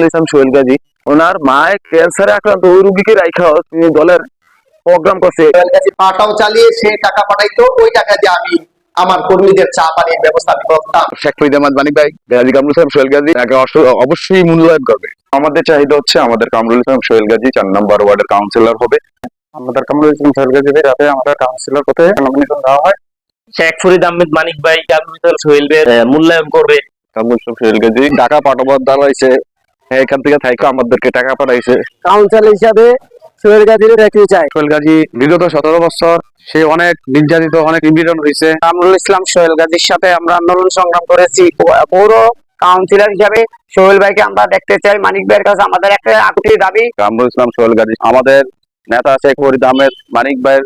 ইসলাম সোহেল গাজী, ওনার মায়ের ক্যান্সারে আক্রান্ত, ওই রুগীকে রাইখা তিনি দলের প্রোগ্রাম করছে। সোহেল গাজী পাটাও চালিয়ে সে টাকা পাঠাইতো, ওই টাকা দিয়ে আমি আমার কর্মীদের চা পানির ব্যবস্থা আমি করতাম। শেখ ফরিদ আহমদ মানিক ভাই, গাজী কামরুল ইসলাম সোহেল গাজী তাকে অবশ্যই মূল্যায়ন করবে। আমাদের চাহিদা হচ্ছে আমাদের কামরুল ইসলাম সোহেল গাজী 4 নম্বর ওয়ার্ডের কাউন্সিলর হবে। আমাদের কামরুল ইসলাম সোহেল গাজীকে যাতে আমাদের কাউন্সিলর পদে নমিনেশন দেওয়া হয়। শেখ ফরিদ আহমেদ মানিক ভাই কামরুল ইসলাম সোহেলের মূল্যায়ন করবে। কামরুল ইসলাম সোহেল গাজী টাকা পাঠাবার দাঁড়াইছে, এখান থেকে থাইকা আমাদেরকে টাকা পাঠাইছে। কাউন্সিলর হিসাবে সোহেল গাজীর দেখতে চাই। সোহেল গাজী বিগত 17 বছর সে অনেক নির্যাতিত, অনেক নিপীড়ন হয়েছে। কামরুল ইসলাম সোহেল গাজীর সাথে আমরা আন্দোলন সংগ্রাম করেছি। পৌর কাউন্সিলর হিসাবে সোহেল ভাইকে আমরা দেখতে চাই। মানিক ভাইয়ের কাছে আমাদের একটা আকুতি দাবি। কামরুল ইসলাম সোহেল গাজী আমাদের নেতা শেখ ফরিদ আহমেদ মানিক ভাইয়ের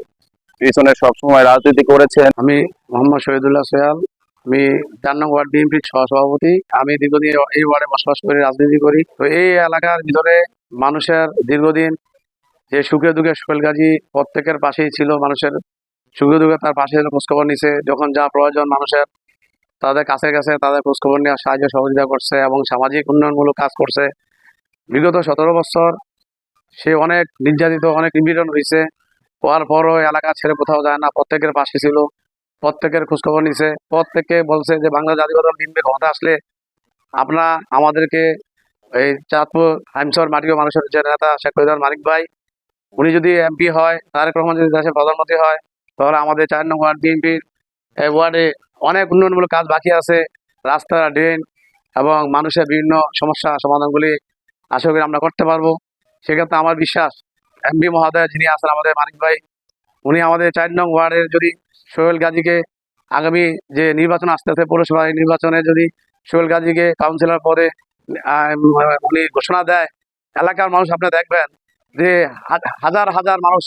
পিছনে সবসময় রাজনীতি করেছেন। আমি মোহাম্মদ শহীদুল্লাহ সোহেল, আমি 4 নং ওয়ার্ড বিএনপির সহসভাপতি। আমি দীর্ঘদিন এই ওয়ার্ডে বসবাস করে রাজনীতি করি। তো এই এলাকার ভিতরে মানুষের দীর্ঘদিন যে সুখে দুঃখে সোহেল গাজী প্রত্যেকের পাশেই ছিল, মানুষের সুখে দুঃখে তার পাশে খোঁজখবর নিছে, যখন যা প্রয়োজন মানুষের তাদের কাছে কাছে তাদের খোঁজখবর নেওয়ার সাহায্য সহযোগিতা করছে এবং সামাজিক উন্নয়নমূলক কাজ করছে। বিগত 17 বছর সে অনেক নির্যাতিত, অনেক নিপীড়ন হয়েছে, হওয়ার পরও এলাকা ছেড়ে কোথাও যায় না, প্রত্যেকের পাশে ছিল, প্রত্যেকের খোঁজখবর নিছে। প্রত্যেককে বলছে যে বাংলা জাতীয় দল বিএনপি ক্ষমতা আসলে আপনারা আমাদেরকে এই চাঁদপুর হাইমসর মাটিও মানুষের যে নেতা শেখ ফরিদ আহমদ মানিক ভাই, উনি যদি এমপি হয়, তারেক রহমান যদি দেশের প্রধানমন্ত্রী হয়, তাহলে আমাদের 4 নং ওয়ার্ড বিএনপির এই ওয়ার্ডে অনেক উন্নয়নমূলক কাজ বাকি আছে। রাস্তা, ড্রেন এবং মানুষের বিভিন্ন সমস্যা সমাধানগুলি আশা করি আমরা করতে পারবো। সেক্ষেত্রে আমার বিশ্বাস এমপি মহোদয় যিনি আছেন আমাদের মানিক ভাই, উনি আমাদের 4 নং ওয়ার্ডের যদি সোহেল গাজীকে আগামী যে নির্বাচন আসতেছে পৌরসভা নির্বাচনে যদি সোহেল গাজীকে কাউন্সিলর পদে উনি ঘোষণা দেয়, এলাকার মানুষ আপনি দেখবেন যে হাজার হাজার মানুষ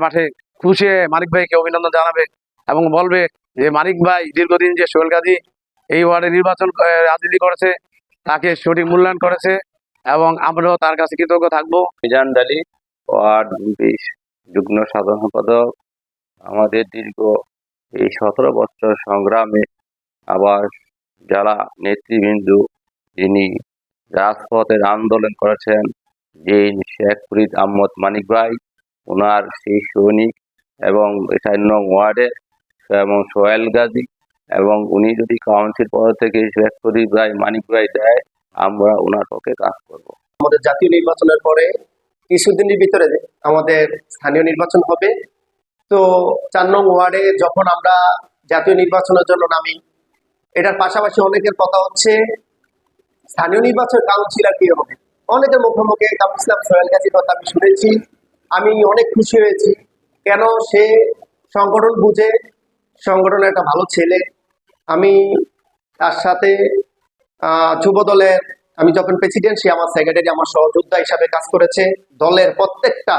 মাঠে খুশি হয়ে মানিক ভাইকে অভিনন্দন জানাবে এবং বলবে যে মানিক ভাই দীর্ঘদিন যে সোহেল গাজী এই ওয়ার্ডে নির্বাচন রাজনীতি করেছে, তাকে সঠিক মূল্যায়ন করেছে এবং আমরাও তার কাছে কৃতজ্ঞ থাকবো। মিজান আলী, ওয়ার্ড বিএনপি যুগ্ম সাধারণ সম্পাদক। আমাদের দীর্ঘ এই 17 বছর সংগ্রামে আবার যারা নেতৃবৃন্দ যিনি রাজপথের আন্দোলন করেছেন, যে শেখ ফরিদ আহমদ মানিক ভাই, ওনার সেই সৈনিক এবং 4 নং ওয়ার্ডে এবং সোহেল গাজী, এবং উনি যদি কাউন্সিল পদ থেকে শেখ ফরিদ ভাই মানিক ভাই দেয়, আমরা ওনার পক্ষে কাজ করবো। আমাদের জাতীয় নির্বাচনের পরে কিছুদিনের ভিতরে আমাদের স্থানীয় নির্বাচন হবে। তো 4 নং ওয়ার্ডে যখন আমরা জাতীয় নির্বাচনের জন্য নামি, এটার পাশাপাশি অনেকের কথা হচ্ছে স্থানীয় নির্বাচন কাউন্সিলর কে হবে। অনেকের মুখোমুখি কামরুল ইসলাম সোহেল গাজীর কথা আমি শুনেছি। আমি অনেক খুশি হয়েছি, কেন সে সংগঠন বুঝে, সংগঠনের একটা ভালো ছেলে। আমি তার সাথে যুব দলের, আমি যখন প্রেসিডেন্ট, সে আমার সেক্রেটারি, আমার সহযোদ্ধা হিসাবে কাজ করেছে। দলের প্রত্যেকটা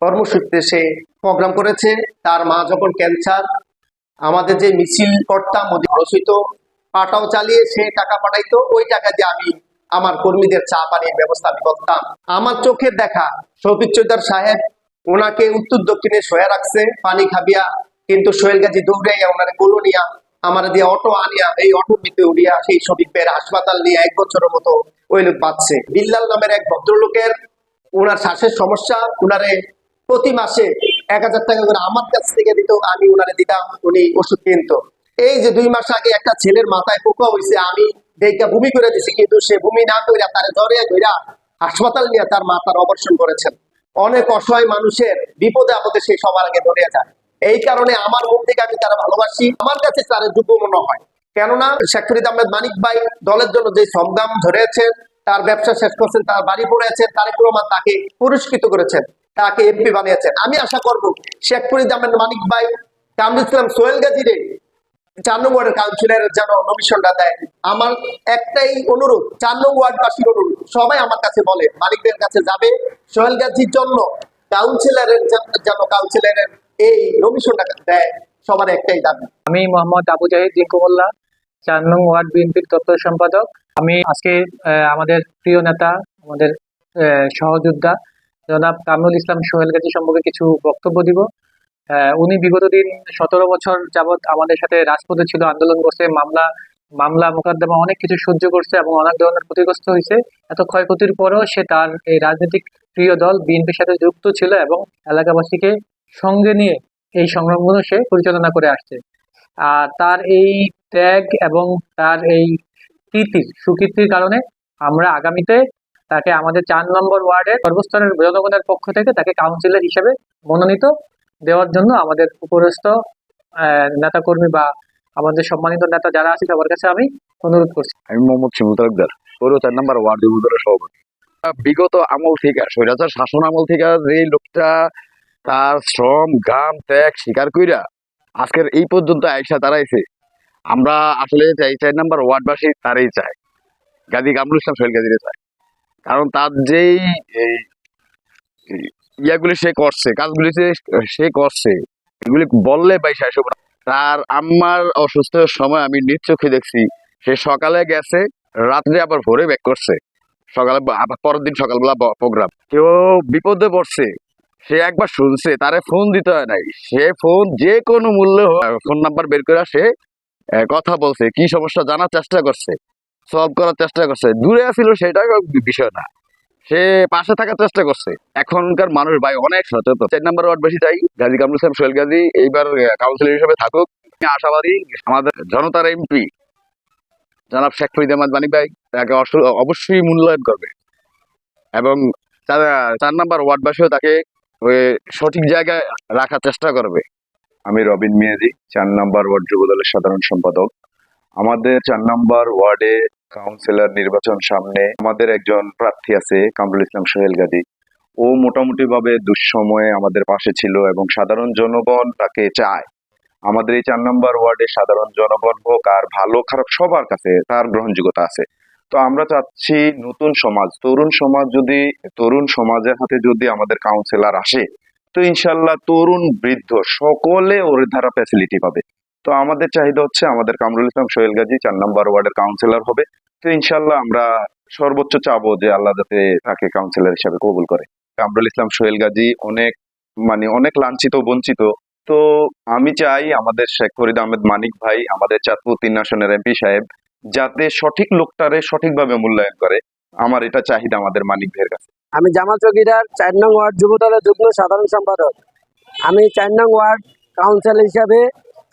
কর্মসূচিতে সে প্রোগ্রাম করেছে। তার মা যখন ক্যান্সার, আমাদের যে মিছিল করতাম রচিত, পাটাও চালিয়ে সে টাকা পাঠাইতো, ওই টাকা দিয়ে আমি আমার কর্মীদের চা পানির ব্যবস্থা আমি করতাম। আমার চোখের দেখা শফিক চৌধুরী সাহেব ওনাকে উত্তর দক্ষিণে শোয়া রাখছে পানি খাবিয়া, কিন্তু সোহেল গাজী দৌড়াইয়া ওনারে কোলো নিয়া আমার দিয়ে অটো আনিয়া এই অটোর ভিতরে উড়িয়া সেই শফিক ভাইয়ের হাসপাতাল নিয়ে 1 বছরের মতো ওই লোক বাঁচছে। বিল্লাল নামের এক ভদ্রলোকের ওনার শ্বাসের সমস্যা, ওনারে প্রতি মাসে 1000 টাকা করে আমার কাছ থেকে দিত, আমি ওনারে দিতাম, উনি ওষুধ কিনত। এই যে 2 মাস আগে একটা ছেলের মাথায় পোকা হয়েছে, আমি দেখা ভূমি করে দিছি, কিন্তু সে ভূমি না করে তার জ্বরে ধইরা হাসপাতাল নিয়ে তার মাথার অপারেশন করেছেন। অনেক অসহায় মানুষের বিপদে আপদে সে সবার আগে ধরে যায়। এই কারণে আমার মন থেকে আমি তারা ভালোবাসি, আমার কাছে তার যোগ্য মনে হয়। কেননা শেখ ফরিদ আহমেদ মানিক ভাই দলের জন্য যে সংগ্রাম ধরেছেন, তার ব্যবসা শেষ করছেন, তার বাড়ি পড়েছেন, তারেক রহমান তাকে পুরস্কৃত করেছেন, তাকে এমপি বানিয়েছেন। আমি আশা করব শেখ ফরিদ আহমেদ মানিক ভাই কামরুল ইসলাম সোহেল গাজীরে 4 নং ওয়ার্ডের কাউন্সিলরের যেন নমিশনটা দেয়। আমার একটাই অনুরোধ, 4 নং ওয়ার্ডবাসীর অনুরোধ, সবাই আমার কাছে বলে মানিকদের কাছে যাবে, সোহেল গাজীর জন্য কাউন্সিলরের যেন কাউন্সিলরের এই নমিশনটা দেয়, সবার একটাই দাবি। আমি মোহাম্মদ আবু জাহিদ জিঙ্কুমুল্লাহ, 4 নং ওয়ার্ড বিএনপির দপ্তর সম্পাদক। আমি আজকে আমাদের প্রিয় নেতা, আমাদের সহযোদ্ধা জনাব কামরুল ইসলাম সোহেল গাজী সম্পর্কে কিছু বক্তব্য দিব। উনি বিগত দিন 17 বছর যাবৎ আমাদের সাথে রাজপথে ছিল, আন্দোলন করছে, মামলা মামলা মোকদ্দমা অনেক কিছু সহ্য করছে এবং অনেক ধরনের ক্ষতিগ্রস্ত হয়েছে। এত ক্ষয়ক্ষতির পরেও সে তার এই রাজনৈতিক প্রিয় দল বিএনপির সাথে যুক্ত ছিল এবং এলাকাবাসীকে সঙ্গে নিয়ে এই সংগ্রামগুলো সে পরিচালনা করে আসছে। আর তার এই ত্যাগ এবং তার এই সুকীর্তির কারণে আমরা আগামীতে তাকে আমাদের 4 নম্বর ওয়ার্ডের সর্বস্তরের জনগণের পক্ষ থেকে তাকে কাউন্সিলর হিসেবে মনোনীত দেওয়ার জন্য আমাদের উপরস্থ নেতাকর্মী বা আমাদের সম্মানিত নেতা যারা আছে সবার কাছে আমি অনুরোধ করছি। আমি মোহাম্মদ শিমুল তালুকদার, পৌর 4 নম্বর ওয়ার্ড যুবদলের সভাপতি। বিগত আমল থেকে, স্বৈরাচার শাসন আমল থেকে যে লোকটা তার শ্রম ঘাম ত্যাগ স্বীকার কইরা আজকের এই পর্যন্ত আয়সা দাঁড়াইছে, আমরা আসলে চাই 4 নম্বর ওয়ার্ডবাসী তারই চাই, গাজী কামরুল ইসলাম সোহেল গাজীরে চাই। কারণ তার যেই এই ইয়াগুলি সে করছে, কাজগুলি সে করছে, এগুলি বললে ভাই শেষ হবে না। তার আম্মার অসুস্থের সময় আমি নিজ চোখে দেখছি, সে সকালে গেছে, রাত্রে আবার ভোরে ব্যাক করছে, সকালে আবার পরের দিন সকালবেলা প্রোগ্রাম। কেউ বিপদে পড়ছে, সে একবার শুনছে, তারে ফোন দিতে হয় নাই, সে ফোন যে কোনো মূল্যে ফোন নাম্বার বের করে সে কথা বলছে, কি সমস্যা জানার চেষ্টা করছে, সলভ করার চেষ্টা করছে। দূরে আসছিল সেটা বিষয় না, সে পাশে থাকার চেষ্টা করছে। এখনকার মানুষ ভাই অনেক সচেতন। 4 নম্বর ওয়ার্ড বেশি চাই গাজী কামরুল ইসলাম সোহেল গাজী এইবার কাউন্সিলর হিসেবে থাকুক। আমি আশাবাদী আমাদের জনতার এমপি জনাব শেখ ফরিদ আহমদ মানিক ভাই তাকে অবশ্যই মূল্যায়ন করবে এবং 4 নম্বর ওয়ার্ডবাসীও তাকে সঠিক জায়গায় রাখার চেষ্টা করবে। আমি রবিন মিয়াজি, 4 নম্বর ওয়ার্ড যুবদলের সাধারণ সম্পাদক। আমাদের 4 নম্বর ওয়ার্ডে কাউন্সিলর নির্বাচন সামনে। আমাদের একজন প্রার্থী আছে কামরুল ইসলাম সোহেল গাজী। ও মোটামুটি ভাবে দুঃসময়ে আমাদের পাশে ছিল এবং সাধারণ জনগণ তাকে চায়। আমাদের এই 4 নম্বর ওয়ার্ডে সাধারণ জনগণ হোক আর ভালো খারাপ সবার কাছে তার গ্রহণযোগ্যতা আছে। তো আমরা চাচ্ছি নতুন সমাজ, তরুণ সমাজের হাতে যদি আমাদের কাউন্সিলর আসে, তো ইনশাল্লাহ তরুণ বৃদ্ধ সকলে ওর ধারা ফ্যাসিলিটি পাবে। তো আমাদের চাহিদা হচ্ছে আমাদের কামরুল ইসলাম সোহেল গাজী 4 নম্বর ওয়ার্ডের কাউন্সিলর হবে। তো ইনশাল্লাহ আমরা সর্বোচ্চ চাবো যে আল্লাহ যাতে তাকে কাউন্সিলর হিসাবে কবুল করে। কামরুল ইসলাম সোহেল গাজী অনেক লাঞ্ছিত বঞ্চিত। তো আমি চাই আমাদের শেখ ফরিদ আহমেদ মানিক ভাই, আমাদের চাঁদপুর 3 আসনের এমপি সাহেব, যাতে সঠিক লোকটারে সঠিকভাবে মূল্যায়ন করে। আমার এটা চাহিদা আমাদের মানিক ভাইয়ের কাছে। আমি জামাল চৌকিদার 4 নং ওয়ার্ড যুবদলের যুগ্ম সাধারণ সম্পাদক। আমি 4 নং ওয়ার্ড কাউন্সিলর হিসাবে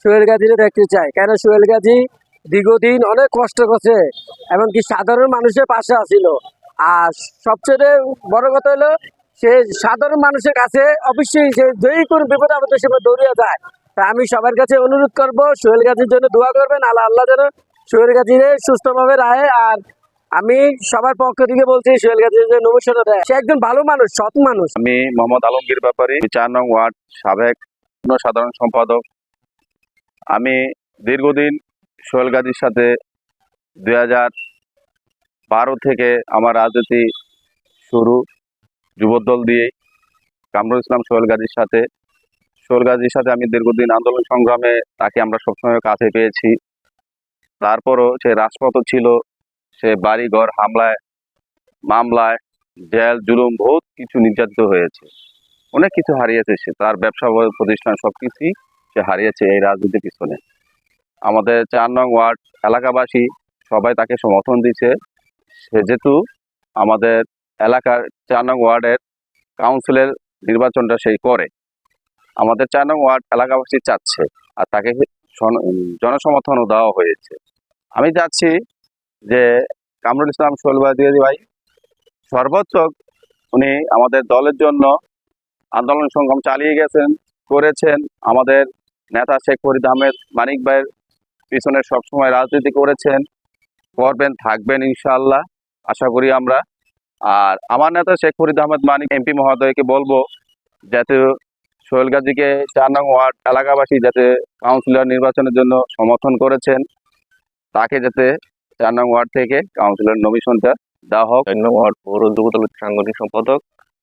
সোহেল গাজীকে দেখতে চাই, কেন সোহেল গাজী দীর্ঘদিন অনেক কষ্ট করছে এমনকি সাধারণ মানুষের পাশে আসিল। আর সবচেয়ে বড় কথা হলো সে সাধারণ মানুষের কাছে অবশ্যই সে যেই কোনো বিপদ আপদের সময় দৌড়িয়ে যায়। তা আমি সবার কাছে অনুরোধ করব সোহেল গাজীর জন্য দোয়া করবেন, আল্লাহ যেন সোহেল গাজীরে সুস্থভাবে রাখে। আর আমি সবার পক্ষ থেকে বলছি সোহেল গাজীর যে নমস্কার দেয়, সে একজন ভালো মানুষ, সৎ মানুষ। আমি মোহাম্মদ আলমগীর ব্যাপারী, 4 নং ওয়ার্ড সাবেক সাধারণ সম্পাদক। আমি দীর্ঘদিন সোহেল গাজীর সাথে 2012 থেকে আমার রাজনীতি শুরু, যুবদল দিয়ে কামরুল ইসলাম সোহেল গাজীর সাথে আমি দীর্ঘদিন আন্দোলন সংগ্রামে তাকে আমরা সবসময় কাছে পেয়েছি। তারপরও সে রাজপথ ছিল, সে বাড়ি ঘর হামলায় মামলায় জেল জুলুম বহুত কিছু নির্যাতিত হয়েছে, অনেক কিছু হারিয়েছে সে, তার ব্যবসা প্রতিষ্ঠান সবকিছুই সে হারিয়েছে এই রাজনীতির পিছনে। আমাদের 4 নং ওয়ার্ড এলাকাবাসী সবাই তাকে সমর্থন দিচ্ছে, সে যেহেতু আমাদের এলাকার 4 নং ওয়ার্ডের কাউন্সিলের নির্বাচনটা সেই করে, আমাদের 4 নং ওয়ার্ড এলাকাবাসী চাচ্ছে আর তাকে জনসমর্থনও দেওয়া হয়েছে। আমি চাচ্ছি যে কামরুল ইসলাম সোহেল গাজী ভাই সর্বোচ্চ উনি আমাদের দলের জন্য আন্দোলন সংগ্রাম চালিয়ে করেছেন। আমাদের নেতা শেখ ফরিদ আহমেদ মানিক ভাইয়ের পিছনে সবসময় রাজনীতি করেছেন, করবেন, থাকবেন ইনশাআল্লাহ, আশা করি আমরা। আর আমার নেতা শেখ ফরিদ আহমেদ মানিক এমপি মহোদয়কে বলবো যাতে সোহেল গাজীকে 4 নং ওয়ার্ড এলাকাবাসী যাতে কাউন্সিলর নির্বাচনের জন্য সমর্থন করেছেন, তাকে যাতে 4 নং ওয়ার্ড থেকে কাউন্সিলর নমিশনটা দেওয়া হোক। 4 নং ওয়ার্ড পৌর যুবদলের সাংগঠনিক সম্পাদক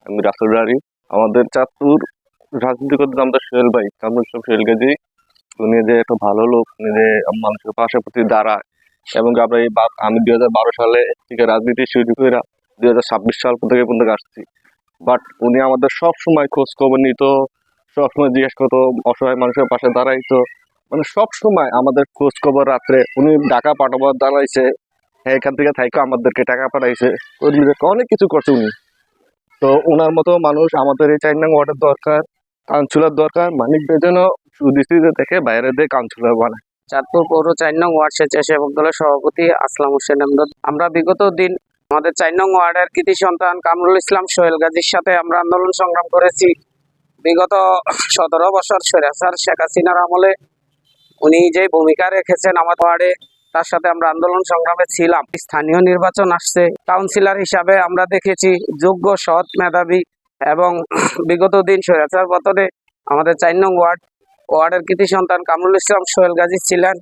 আমি রাসেল রারি। আমাদের চাঁদপুর রাজনীতি করতে আমাদের সোহেল ভাই কামরুল ইসলাম সোহেল গাজী, উনি যে একটা ভালো লোক, উনি যে মানুষের পাশাপাশি দাঁড়ায় এবং আমরা আমি 2012 সালে থেকে রাজনীতি শুরু করে 2026 সাল পর্যন্ত আসছি। বাট উনি আমাদের সব সময় খোঁজ খবর নিত, সবসময় জিজ্ঞেস করতো, অসহায় মানুষের পাশে দাঁড়াইতো, মানে সব সময় আমাদের খোঁজ খবর রাত্রে উনি টাকা পাঠাবার দাঁড়াইছে, এখান থেকে থাইকে আমাদেরকে টাকা পাঠাইছে, কর্মীদেরকে অনেক কিছু করছে উনি। তো ওনার মতো মানুষ আমাদের এই 4 নং ওয়ার্ডের দরকার, কাউন্সিলর দরকার। মানিক ভাই যেন সুদৃষ্টিতে থেকে বাইরে দিয়ে কাউন্সিলর বানায়। চাঁদপুর পৌর 4 নং ওয়ার্ড স্বেচ্ছাসেবক দলের সভাপতি আসলাম হোসেন আমদাদ। আমরা বিগত দিন আমাদের 4 নং ওয়ার্ডের কৃতি সন্তান কামরুল ইসলাম সোহেল গাজীর সাথে আমরা আন্দোলন সংগ্রাম করেছি। বিগত 17 বছর স্বৈরাচার শেখ হাসিনার আমলে উনি যে ভূমিকা রেখেছেন আমাদের ওয়ার্ডে, তার সাথে আমরা আন্দোলন সংগ্রামে ছিলাম। স্থানীয় নির্বাচন আসছে, কাউন্সিলর হিসাবে আমরা দেখেছি যোগ্য, সৎ, মেধাবী এবং বিগত দিন স্বৈরাচার পতনে আমাদের 4 নং ওয়ার্ডের কৃতি সন্তান কামরুল ইসলাম সোহেল গাজী ছিলেন।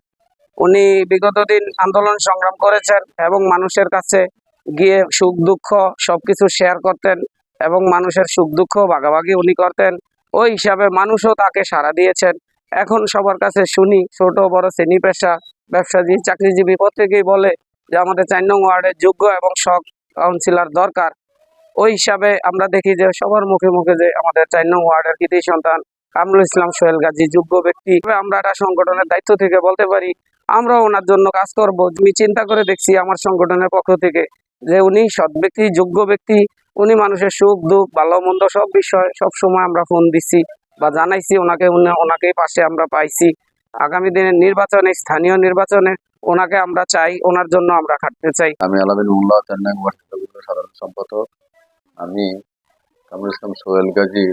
উনি বিগত দিন আন্দোলন সংগ্রাম করেছেন এবং মানুষের কাছে গিয়ে সুখ দুঃখ সবকিছু শেয়ার করতেন এবং মানুষের সুখ দুঃখ ভাগাভাগি উনি করতেন। ওই হিসাবে মানুষও তাকে সাড়া দিয়েছেন। এখন সবার কাছে শুনি, ছোট বড় শ্রেণী পেশা, ব্যবসায়ী, চাকরিজীবী প্রত্যেকেই বলে যে আমাদের 4 নং ওয়ার্ডের যোগ্য এবং সৎ কাউন্সিলর দরকার। ওই হিসাবে আমরা দেখি যে সবার মুখে মুখে যে আমাদের 4 নং ওয়ার্ডের কৃতি সন্তান কামরুল ইসলাম সোহেল গাজী যোগ্য ব্যক্তি। আমরা একটা সংগঠনের দায়িত্ব থেকে বলতে পারি আমরা ওনার জন্য কাজ করব। আমি চিন্তা করে দেখছি আমার সংগঠনের পক্ষ থেকে যে উনি সৎ ব্যক্তি, যোগ্য ব্যক্তি। উনি মানুষের সুখ দুঃখ ভালো মন্দ সব বিষয় সব সময় আমরা ফোন দিচ্ছি বা জানাইছি ওনাকে, ওনাকেই পাশে আমরা পাইছি। আগামী দিনের নির্বাচনে, স্থানীয় নির্বাচনে ওনাকে আমরা চাই, ওনার জন্য আমরা খাটতে চাই। আমি আলামিন উল্লাহ 4 নং ওয়ার্ড সাধারণ সম্পাদক। আমি কামরুল ইসলাম সোহেল গাজীর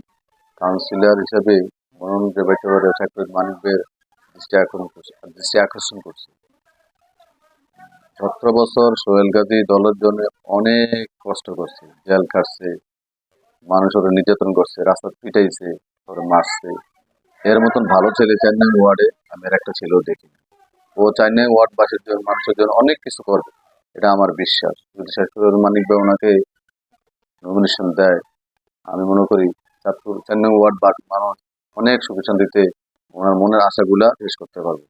কাউন্সিলর হিসেবে মনোনয়ন পেতে পারে সাকিব মানিকের দৃষ্টি আকর্ষণ করছি। 17 বছর সোহেল গাজী দলের জন্য অনেক কষ্ট করছে, জেল খাটছে, মানুষের নির্যাতন করছে, রাস্তা পিটাইছে, পরে মারছে। এর মতন ভালো ছেলে 4 নং ওয়ার্ডে আমি আর একটা ছেলেও দেখি। ও 4 নং ওয়ার্ডবাসীর জন্য, মানুষের জন্য অনেক কিছু করবে, এটা আমার বিশ্বাস। যদি সাকিব মানিক ভাই ওনাকে নমিনেশন দেয়, আমি মনে করি চাঁদপুর 4 নং ওয়ার্ড মানুষ অনেক সুখ শান্তিতে ওনার মনের আশাগুলা শেষ করতে পারবে।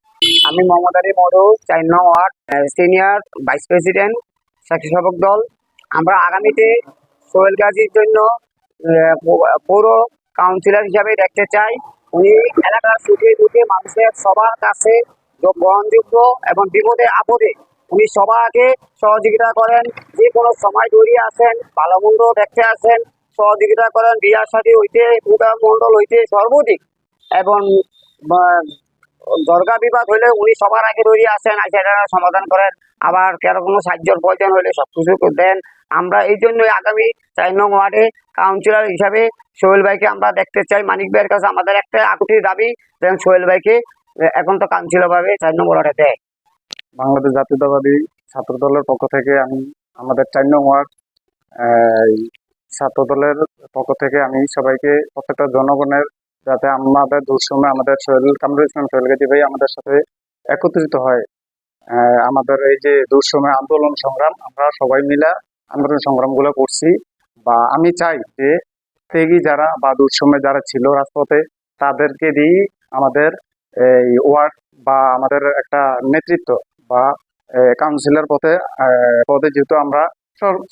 আমি মোহাম্মদ আলী মরু, 4 নং ওয়ার্ড সিনিয়র ভাইস প্রেসিডেন্ট স্বেচ্ছাসেবক দল। আমরা আগামীতে সোহেল গাজীর জন্য পৌর কাউন্সিলর হিসাবে দেখতে চাই। উনি এলাকার সুখে দুঃখে মানুষের সবার কাছে গ্রহণযোগ্য এবং বিপদে আপদে উনি সবাইকে সহযোগিতা করেন। যে কোনো সময় দৌড়িয়ে আসেন, ভালো মন্দ দেখতে আসেন, সহযোগিতা করেন, বিয়ার সাথে হইতে, পূজা মণ্ডল হইতে সর্বাধিক। এবং দরগা বিবাদ হইলে উনি সবার আগে দৌড়িয়ে আসেন, সেটা সমাধান করেন। আবার কারো কোনো সাহায্যের প্রয়োজন হলে সবকিছু দেন। আমরা এই জন্যই আগামী 4 নং ওয়ার্ডে কাউন্সিলর হিসাবে সোহেল ভাইকে আমরা দেখতে চাই। মানিক ভাইয়ের কাছে আমাদের একটা আকুতির দাবি, যেন সোহেল ভাইকে এখন তো কাউন্সিলর ভাবে 4 নং ওয়ার্ডে দেয়। বাংলাদেশ জাতীয়তাবাদী ছাত্র দলের পক্ষ থেকে আমি আমাদের 4 নং ওয়ার্ড ছাত্র দলের পক্ষ থেকে আমি সবাইকে, প্রত্যেকটা জনগণের, যাতে আমাদের দুঃসময় আমাদের কামরুল ইসলাম সোহেল গাজী ভাই আমাদের সাথে একত্রিত হয়। আমাদের এই যে দুঃসময় আন্দোলন সংগ্রাম, আমরা সবাই মিলে আন্দোলন সংগ্রামগুলো করছি। বা আমি চাই যে ত্যাগী যারা বা দুঃসময় যারা ছিল রাজপথে, তাদেরকে দিয়ে আমাদের এই ওয়ার্ড বা আমাদের একটা নেতৃত্ব বা কাউন্সিলর পদে যেহেতু আমরা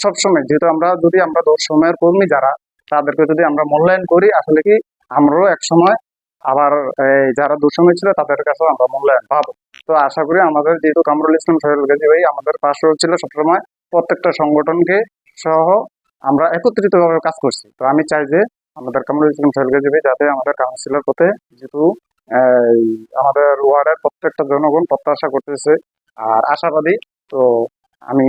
সবসময়, যেহেতু আমরা যদি আমরা দুঃসময়ের কর্মী যারা, তাদেরকে যদি আমরা মূল্যায়ন করি, আসলে কি আমরাও একসময় আবার যারা দুঃসময় ছিল তাদের কাছেও আমরা মূল্যায়ন পাবো। তো আশা করি আমাদের যেহেতু কামরুল ইসলাম সোহেল গাজী ভাই আমাদের পাশে ছিল সবসময়, প্রত্যেকটা সংগঠনকে সহ আমরা একত্রিতভাবে কাজ করছি। তো আমি চাই যে আমাদের কামরুল ইসলাম সোহেল গাজী ভাই যাতে আমাদের কাউন্সিলর পদে, যেহেতু আমাদের ওয়ার্ডের প্রত্যেকটা জনগণ প্রত্যাশা করতেছে আর আশাবাদী। তো আমি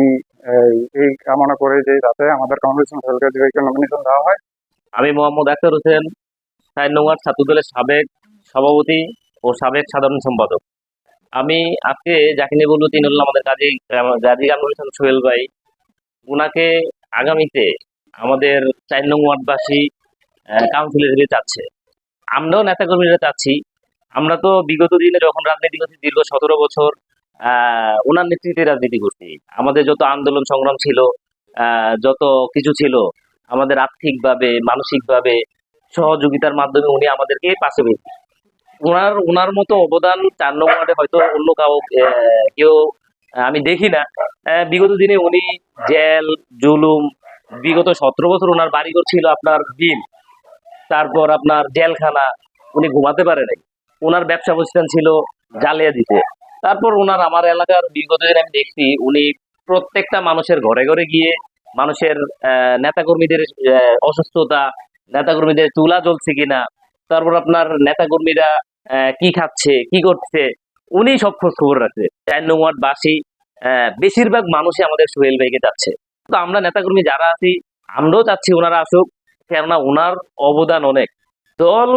এই কামনা করে যে যাতে আমাদের কামরুল ইসলাম সোহেল গাজী ভাইকে নমিনেশন দেওয়া হয়। আমি মোহাম্মদ আখতার হোসেন, 4 নং ওয়ার্ড ছাত্র দলের সাবেক সভাপতি ও সাবেক সাধারণ সম্পাদক। আমি আজকে যাকে নিয়ে বলবো তিনি হলেন আমাদের গাজী কামরুল ইসলাম সোহেল ভাই। ওনাকে আগামীতে আমাদের 4 নং ওয়ার্ডবাসী কাউন্সিলর হিসেবে চাচ্ছে, আমরাও নেতাকর্মীরা চাচ্ছি। আমরা তো বিগত দিনে যখন রাজনীতি করছি, দীর্ঘ 17 বছর ওনার নেতৃত্বে রাজনীতি করছি। আমাদের যত আন্দোলন সংগ্রাম ছিল, যত কিছু ছিল, আমাদের আর্থিকভাবে, মানসিকভাবে সহযোগিতার মাধ্যমে উনি আমাদেরকে পাশে পেয়েছে। ওনার মতো অবদান 4 নং ওয়ার্ডে হয়তো অন্য কেউ আমি দেখি না। বিগত দিনে উনি জেল জুলুম, বিগত 17 বছর ওনার বাড়িঘর ছিল আপনার বিল, তারপর আপনার জেলখানা, উনি ঘুমাতে পারে নাই। ওনার ব্যবসা প্রতিষ্ঠান ছিল জ্বালিয়ে দিতে। তারপর ওনার আমার এলাকার বিগত দিন আমি দেখছি উনি প্রত্যেকটা মানুষের ঘরে ঘরে গিয়ে মানুষের নেতাকর্মীদের অসুস্থতা, নেতাকর্মীদের চুলা জ্বলছে কিনা, তারপর আপনার নেতাকর্মীরা কি খাচ্ছে কি করছে, উনি সব খোঁজ খবর রাখছে। 4 নং ওয়ার্ড বাসী বেশিরভাগ মানুষই আমাদের সোহেল ভাইকে চাচ্ছে। তো আমরা নেতাকর্মী যারা আছি আমরাও চাচ্ছি ওনারা আসুক, কেননা ওনার অবদান অনেক। দল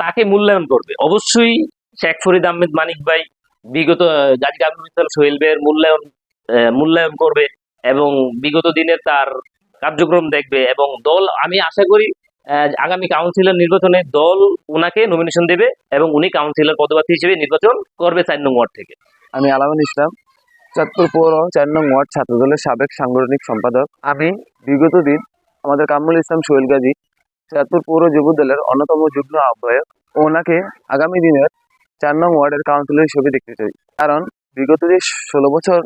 তাকে মূল্যায়ন করবে অবশ্যই। শেখ ফরিদ আহমেদ মানিক ভাই বিগত গাজী কামরুল ইসলাম সোহেল ভাইয়ের মূল্যায়ন করবে এবং বিগত দিনের তার কার্যক্রম দেখবে, এবং দল আমি আশা করি আগামী কাউন্সিলর নির্বাচনে দল ওনাকে নমিনেশন দেবে এবং উনি কাউন্সিলর পদপ্রার্থী হিসেবে নির্বাচন করবে 4 নং ওয়ার্ড থেকে। আমি আলামিন ইসলাম, চাঁদপুর পৌর 4 নং ওয়ার্ড ছাত্র দলের সাবেক সাংগঠনিক সম্পাদক। আমি বিগত দিন আমাদের কামরুল ইসলাম সোহেল গাজী চাঁদপুর পৌর যুব দলের অন্যতম যুগ্ম আহ্বায়ক, ওনাকে আগামী দিনের 4 নং ওয়ার্ডের কাউন্সিলর হিসেবে দেখতে চাই। কারণ বিগত যে 16 বছর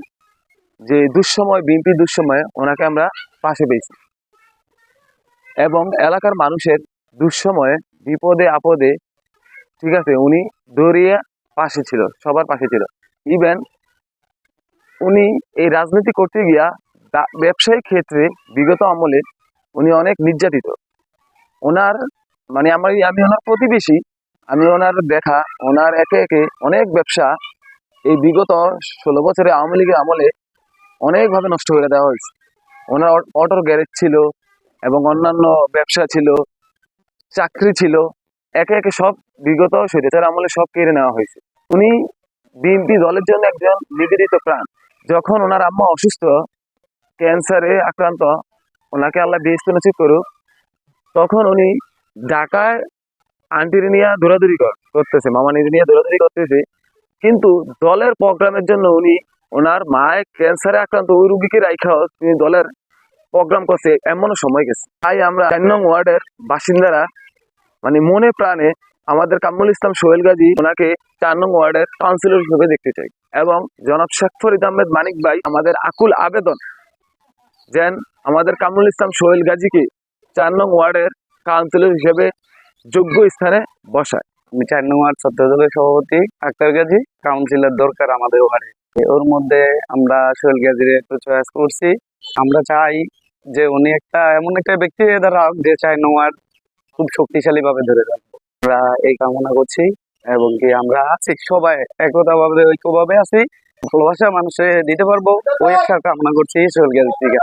যে দুঃসময়, বিএনপি দুঃসময়ে ওনাকে আমরা পাশে পেয়েছি এবং এলাকার মানুষের দুঃসময়ে বিপদে আপদে, ঠিক আছে, উনি দৌড়িয়ে পাশে ছিল, সবার পাশে ছিল। ইভেন উনি এই রাজনীতি করতে গিয়া ব্যবসায়িক ক্ষেত্রে বিগত আমলে উনি অনেক নির্যাতিত। ওনার মানে আমি ওনার প্রতিবেশী, আমি ওনার দেখা, ওনার একে একে অনেক ব্যবসা এই বিগত 16 বছরে আওয়ামী লীগের আমলে অনেকভাবে নষ্ট করে দেওয়া হয়েছে। ওনার অটোর গ্যারেজ ছিল এবং অন্যান্য ব্যবসা ছিল, চাকরি ছিল, একে একে সব বিগত স্বৈরাচার আমলে সব কেড়ে নেওয়া হয়েছে। উনি বিএনপি দলের জন্য একজন নিবেদিত প্রাণ। যখন ওনার আম্মা অসুস্থ, ক্যান্সারে আক্রান্ত, ওনাকে আল্লাহ বেহেশত নসিব করুক, তখন উনি ঢাকায় আন্টির নিয়ে দৌড়াদৌড়ি করতেছে, মামানির নিয়ে দৌড়াদৌড়ি করতেছে, কিন্তু দলের প্রোগ্রামের জন্য উনি ওনার মায়ের ক্যান্সারে আক্রান্ত ওই রুগীকে রাইখাও তিনি দলের প্রোগ্রাম করছে, এমনও সময় গেছে। তাই আমরা 4 নং ওয়ার্ডের বাসিন্দারা মানে মনে প্রাণে আমাদের কামরুল ইসলাম সোহেল গাজী ওনাকে 4 নং ওয়ার্ডের কাউন্সিলর হিসেবে দেখতে চাই। এবং জনাব শেখ ফরিদ আহমেদ মানিক ভাই আমাদের আকুল আবেদন যেন আমাদের কামরুল ইসলাম সোহেল গাজীকে 4 নং ওয়ার্ডের কাউন্সিলর হিসেবে যোগ্য স্থানে বসায়। আমি 4 নং ওয়ার্ড ছাত্র দলের সভাপতি আক্তার গাজী। কাউন্সিলর দরকার আমাদের ওয়ার্ডে, ওর মধ্যে আমরা সোহেল গাজীর একটু চয়েস করছি। আমরা চাই যে উনি এমন একটা ব্যক্তি দ্বারা যে 4 নং ওয়ার্ড খুব শক্তিশালী ভাবে ধরে রাখবো, আমরা এই কামনা করছি। এবং কি আমরা আছি সবাই ঐক্যভাবে আছি, ভালোবাসা মানুষে দিতে পারবো ওই একটা কামনা করছি সোহেল গাজী থেকে।